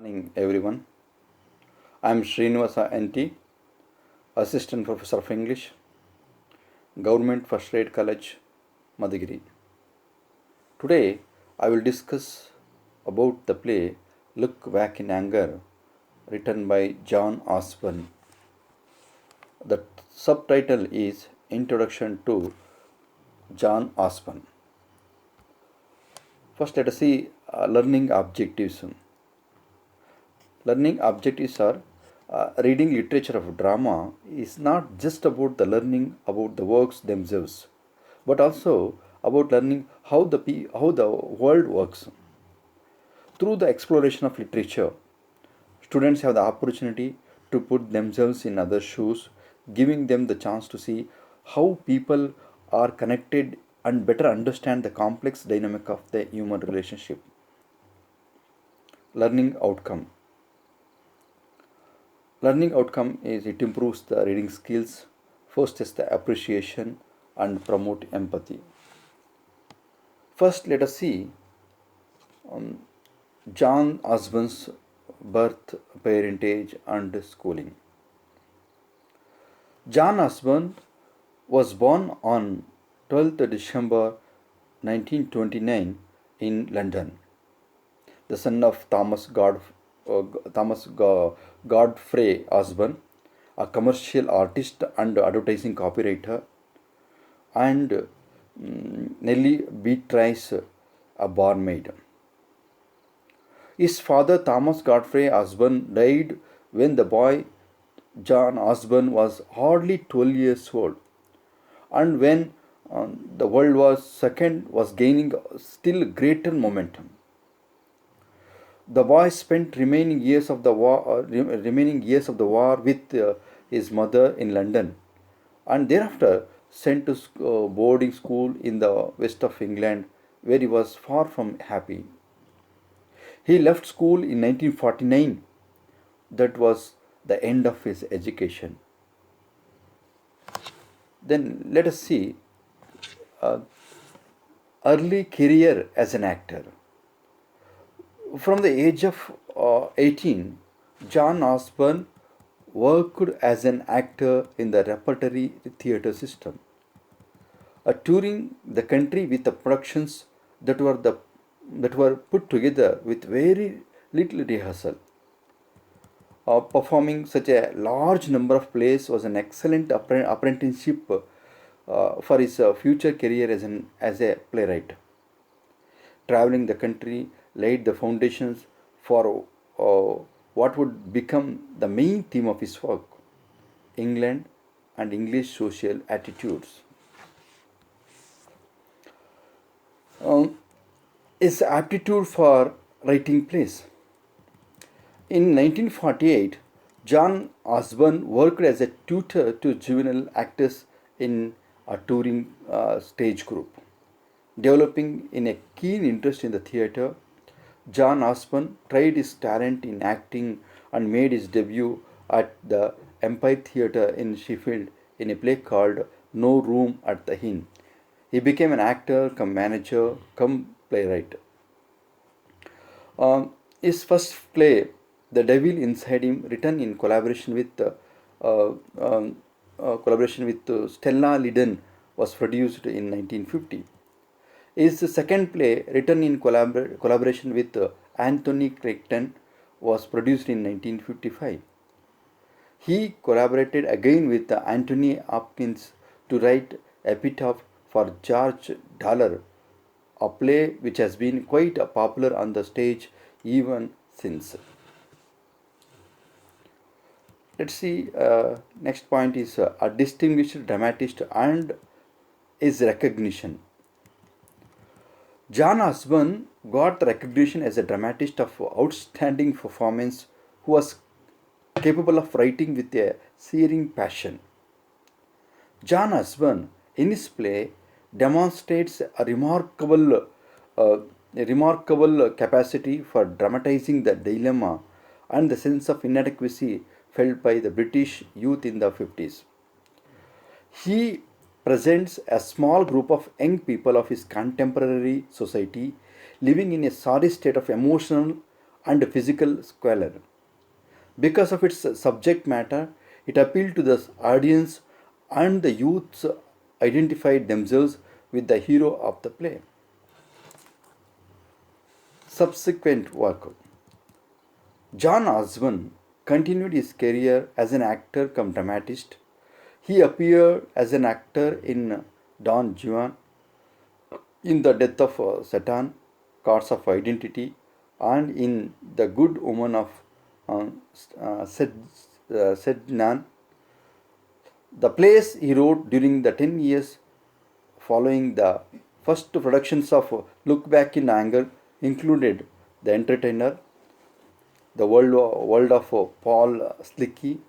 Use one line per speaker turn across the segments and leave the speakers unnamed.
Morning, everyone. I am Srinivasa NT, Assistant Professor of English, Government First Aid College, Madhugiri. Today, I will discuss about the play Look Back in Anger, written by John Osborne. The subtitle is Introduction to John Osborne. First, let us see learning objectives. Learning objectives are reading literature of drama is not just about the learning about the works themselves, but also about learning how the world works. Through the exploration of literature, students have the opportunity to put themselves in others' shoes, giving them the chance to see how people are connected and better understand the complex dynamic of the human relationship. Learning outcome. Learning outcome is it improves the reading skills, fosters the appreciation, and promote empathy. First, let us see John Osborne's birth, parentage, and schooling. John Osborne was born on 12th December 1929 in London, the son of Godfrey Osborne, a commercial artist and advertising copywriter, and Nellie Beatrice, a barmaid. His father, Thomas Godfrey Osborne, died when the boy John Osborne was hardly 12 years old, and when the World War II was gaining still greater momentum. The boy spent remaining years of the war with his mother in London, and thereafter sent to boarding school in the west of England, where he was far from happy. He left school in 1949. That was the end of his education. Then let us see uh, early career as an actor. From the age of 18, John Osborne worked as an actor in the repertory theatre system, touring the country with the productions that were put together with very little rehearsal. Performing such a large number of plays was an excellent apprenticeship for his future career as a playwright. Traveling the country laid the foundations for what would become the main theme of his work: England and English social attitudes. Um, his aptitude for writing plays. In 1948, John Osborne worked as a tutor to juvenile actors in a touring stage group. Developing in a keen interest in the theatre, John Osborne tried his talent in acting and made his debut at the Empire Theatre in Sheffield in a play called No Room at the Inn. He became an actor, come manager, come playwright. His first play, The Devil Inside Him, written in uh, um, collaboration with Stella Lydon, was produced in 1950. His second play, written in collaboration with Anthony Crichton, was produced in 1955. He collaborated again with Anthony Hopkins to write Epitaph for George Dollar, a play which has been quite popular on the stage even since. Let's see, next point is a distinguished dramatist and his recognition. John Osborne got recognition as a dramatist of outstanding performance who was capable of writing with a searing passion. John Osborne, in his play, demonstrates uh, a remarkable capacity for dramatizing the dilemma and the sense of inadequacy felt by the British youth in the 50s. He presents a small group of young people of his contemporary society living in a sorry state of emotional and physical squalor. Because of its subject matter, it appealed to the audience, and the youths identified themselves with the hero of the play. Subsequent work. John Osborne continued his career as an actor cum dramatist. He appeared as an actor in Don Juan, in The Death of Satan, Cards of Identity, and in The Good Woman of uh, Sednan. The plays he wrote during the 10 years following the first productions of Look Back in Anger included The Entertainer, The World of Paul Slicky,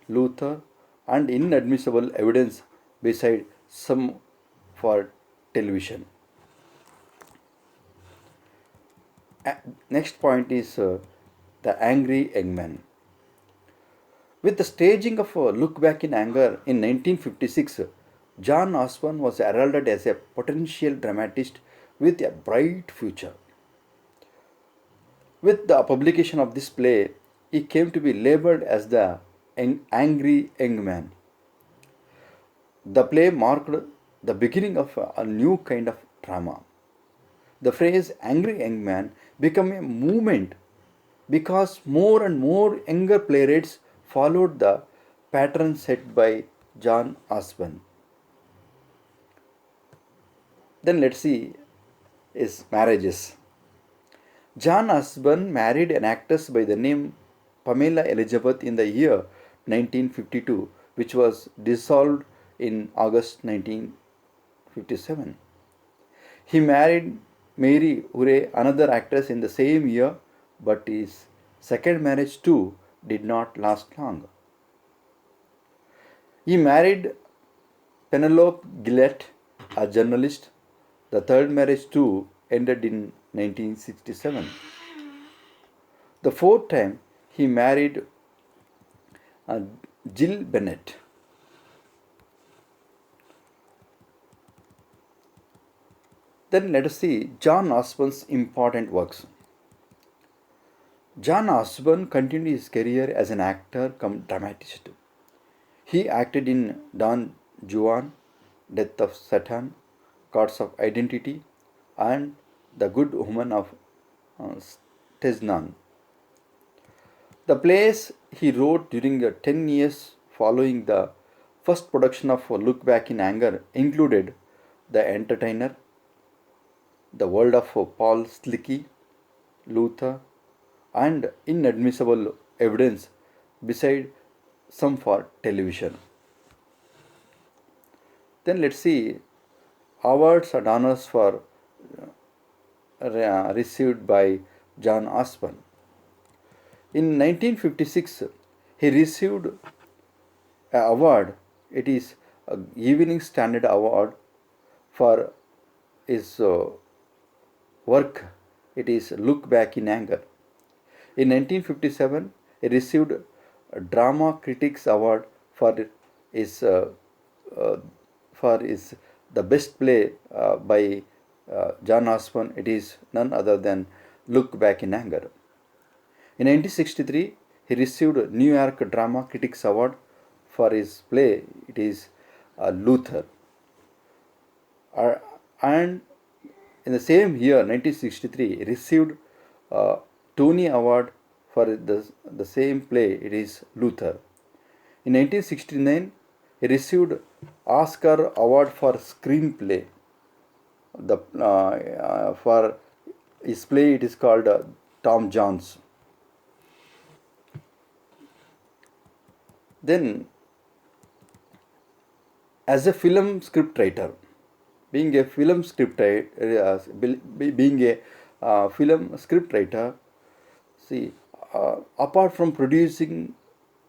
Luther, and Inadmissible Evidence, beside some for television. Next point is The Angry Young Man. With the staging of Look Back in Anger in 1956, John Osborne was heralded as a potential dramatist with a bright future. With the publication of this play, he came to be labeled as the angry young man. The play marked the beginning of a new kind of drama. The phrase angry young man became a movement because more and more younger playwrights followed the pattern set by John Osborne. Then let's see his marriages. John Osborne married an actress by the name Pamela Elizabeth in the year 1952, which was dissolved in August 1957. He married Mary Ure, another actress, in the same year, but his second marriage too did not last long. He married Penelope Gillette, a journalist. The third marriage too ended in 1967. The fourth time he married uh, Jill Bennett. Then let us see John Osborne's important works. John Osborne continued his career as an actor cum dramatist. He acted in Don Juan, Death of Satan, Cards of Identity, and The Good Woman of Tesnan. The plays he wrote during the 10 years following the first production of Look Back in Anger included The Entertainer, The World of Paul Slicky, Luther, and Inadmissible Evidence, beside some for television. Then let's see awards and honors for received by John Osborne. In 1956, he received an award. It is a Evening Standard Award for his work. It is Look Back in Anger. In 1957, he received a Drama Critics Award for his uh, the best play by John Osborne. It is none other than Look Back in Anger. In 1963, he received a New York Drama Critics Award for his play. It is Luther. And in the same year, 1963, he received a Tony Award for the same play. It is Luther. In 1969, he received Oscar Award for Screenplay. For his play, it is called Tom Jones. Then, as a film scriptwriter, being a film scriptwriter, see, apart from producing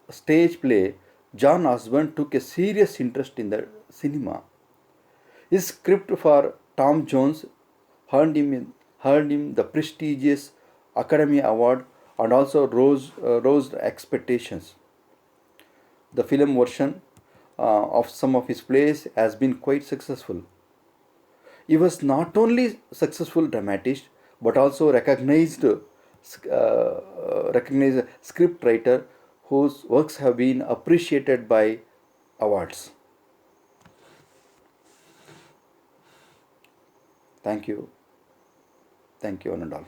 stage play, John Osborne took a serious interest in the cinema. His script for Tom Jones earned him the prestigious Academy Award and also rose expectations. The film version of some of his plays has been quite successful. He was not only successful dramatist but also recognized recognized script writer whose works have been appreciated by awards. Thank you. Thank you, one and all.